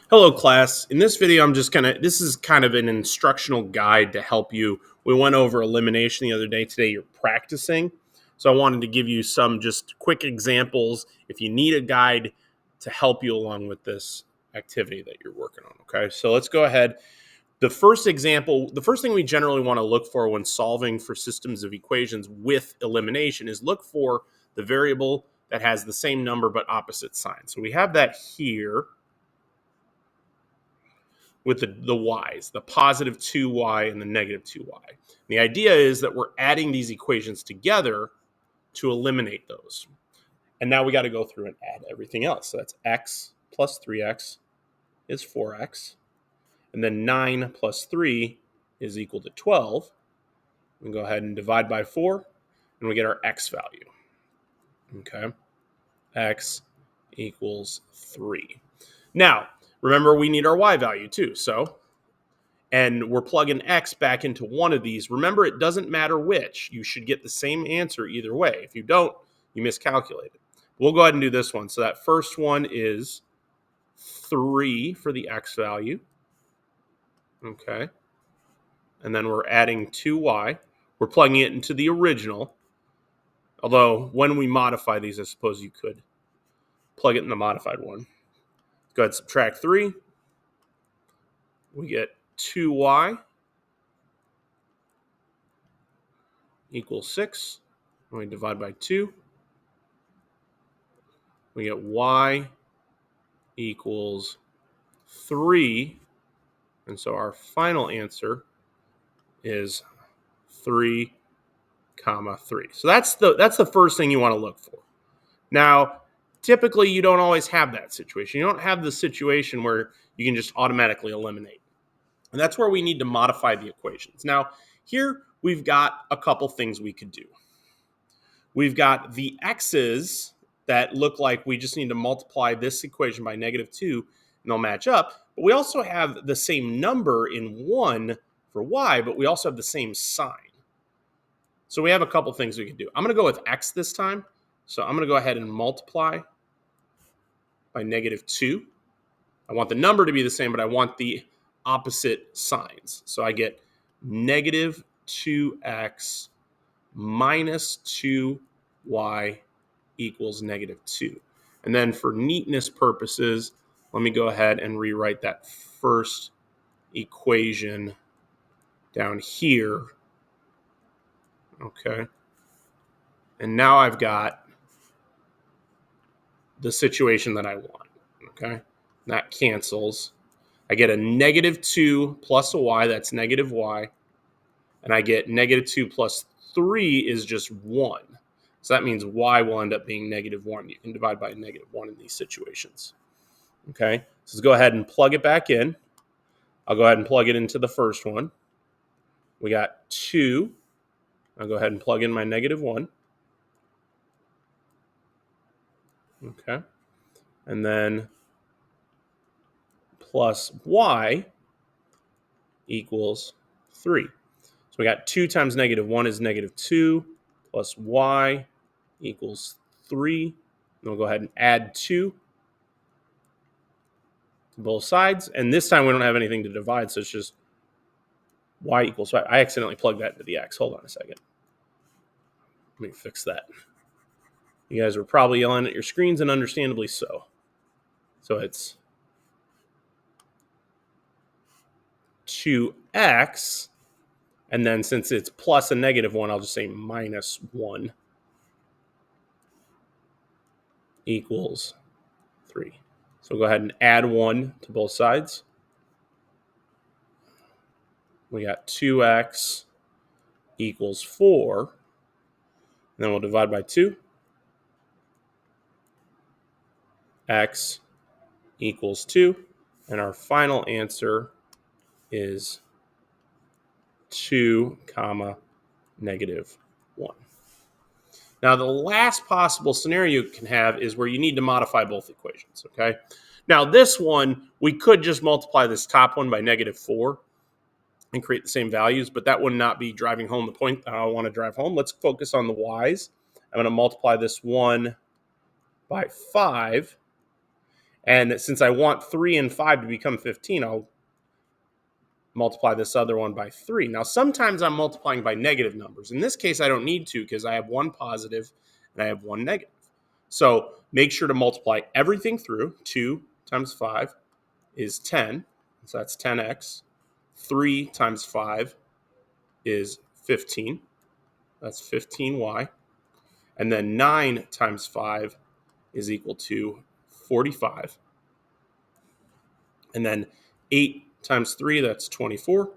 Hello class. In this video, this is kind of an instructional guide to help you. We went over elimination the other day. Today you're practicing. So I wanted to give you some just quick examples if you need a guide to help you along with this activity that you're working on. Okay, so let's go ahead. The first thing we generally want to look for when solving for systems of equations with elimination is look for the variable that has the same number but opposite sign. So we have that here with the y's, the positive 2y and the negative 2y. The idea is that we're adding these equations together to eliminate those. And now we got to go through and add everything else. So that's x plus 3x is 4x. And then 9 plus 3 is equal to 12. We go ahead and divide by 4, and we get our x value. Okay, x equals 3. Now, remember, we need our y value too. And we're plugging x back into one of these. Remember, it doesn't matter which. You should get the same answer either way. If you don't, you miscalculated. We'll go ahead and do this one. So that first one is 3 for the x value. Okay. And then we're adding 2y. We're plugging it into the original. Although, when we modify these, I suppose you could plug it in the modified one. Go ahead and subtract 3. We get 2y equals 6. And we divide by 2. We get y equals 3. And so our final answer is 3, 3. So that's the first thing you want to look for. Now, typically you don't always have that situation. You don't have the situation where you can just automatically eliminate. And that's where we need to modify the equations. Now, here we've got a couple things we could do. We've got the x's that look like we just need to multiply this equation by negative 2, and they'll match up. But we also have the same number in 1 for y, but we also have the same sign. So we have a couple things we can do. I'm going to go with x this time. So I'm going to go ahead and multiply by negative 2. I want the number to be the same, but I want the opposite signs. So I get negative 2x minus 2y equals negative 2. And then for neatness purposes, let me go ahead and rewrite that first equation down here. Okay. And now I've got the situation that I want. Okay. That cancels. I get a negative 2 plus a y, that's negative y. And I get negative 2 plus 3 is just 1. So that means y will end up being negative 1. You can divide by negative 1 in these situations. Okay, so let's go ahead and plug it back in. I'll go ahead and plug it into the first one. We got 2. I'll go ahead and plug in my negative 1. Okay, and then plus y equals 3. So we got 2 times negative 1 is negative 2 plus y equals 3. And we'll go ahead and add 2 to both sides. And this time we don't have anything to divide, so it's just y equals 5. I accidentally plugged that into the x. Hold on a second. Let me fix that. You guys were probably yelling at your screens, and understandably so. So it's 2x, and then since it's plus a negative 1, I'll just say minus 1 equals 3. So go ahead and add 1 to both sides. We got 2x equals 4. And then we'll divide by 2. X equals 2. And our final answer is 2, negative 1. Now, the last possible scenario you can have is where you need to modify both equations, okay? Now, this one, we could just multiply this top one by negative 4 and create the same values, but that would not be driving home the point that I want to drive home. Let's focus on the y's. I'm going to multiply this 1 by 5, And since I want 3 and 5 to become 15, I'll multiply this other one by 3. Now, sometimes I'm multiplying by negative numbers. In this case, I don't need to because I have one positive and I have one negative. So make sure to multiply everything through. 2 times 5 is 10. So that's 10x. 3 times 5 is 15. That's 15y. And then 9 times 5 is equal to 45. And then 8 times 3, that's 24.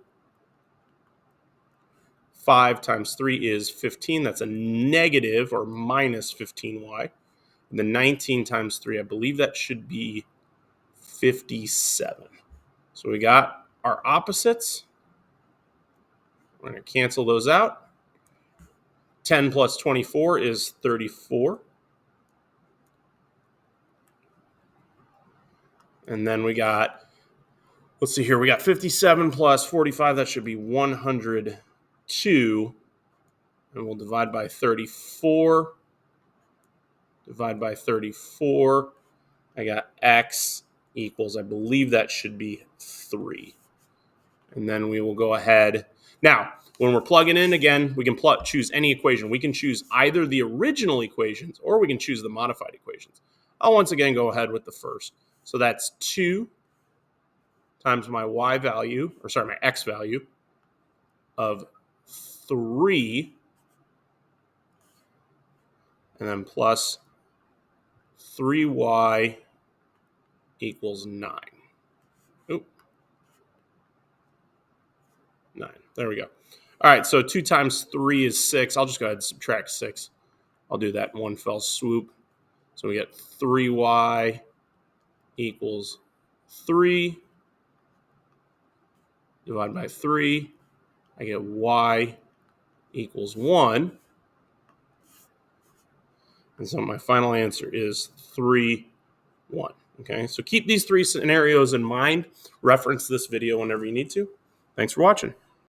5 times 3 is 15. That's a negative or minus 15y. And then 19 times 3, I believe that should be 57. So we got our opposites. We're going to cancel those out. 10 plus 24 is 34. And then we got, let's see here, we got 57 plus 45. That should be 102. And we'll divide by 34. Divide by 34. I got x equals, I believe that should be 3. And then we will go ahead. Now, when we're plugging in again, we can choose any equation. We can choose either the original equations or we can choose the modified equations. I'll once again go ahead with the first. So that's 2 times my y value, or sorry, my x value of 3, and then plus 3y equals 9. Oop. 9. There we go. All right, so 2 times 3 is 6. I'll just go ahead and subtract 6. I'll do that in one fell swoop. So we get 3y equals 3. Divide by 3. I get y equals 1. And so my final answer is 3, 1. Okay, so keep these three scenarios in mind. Reference this video whenever you need to. Thanks for watching.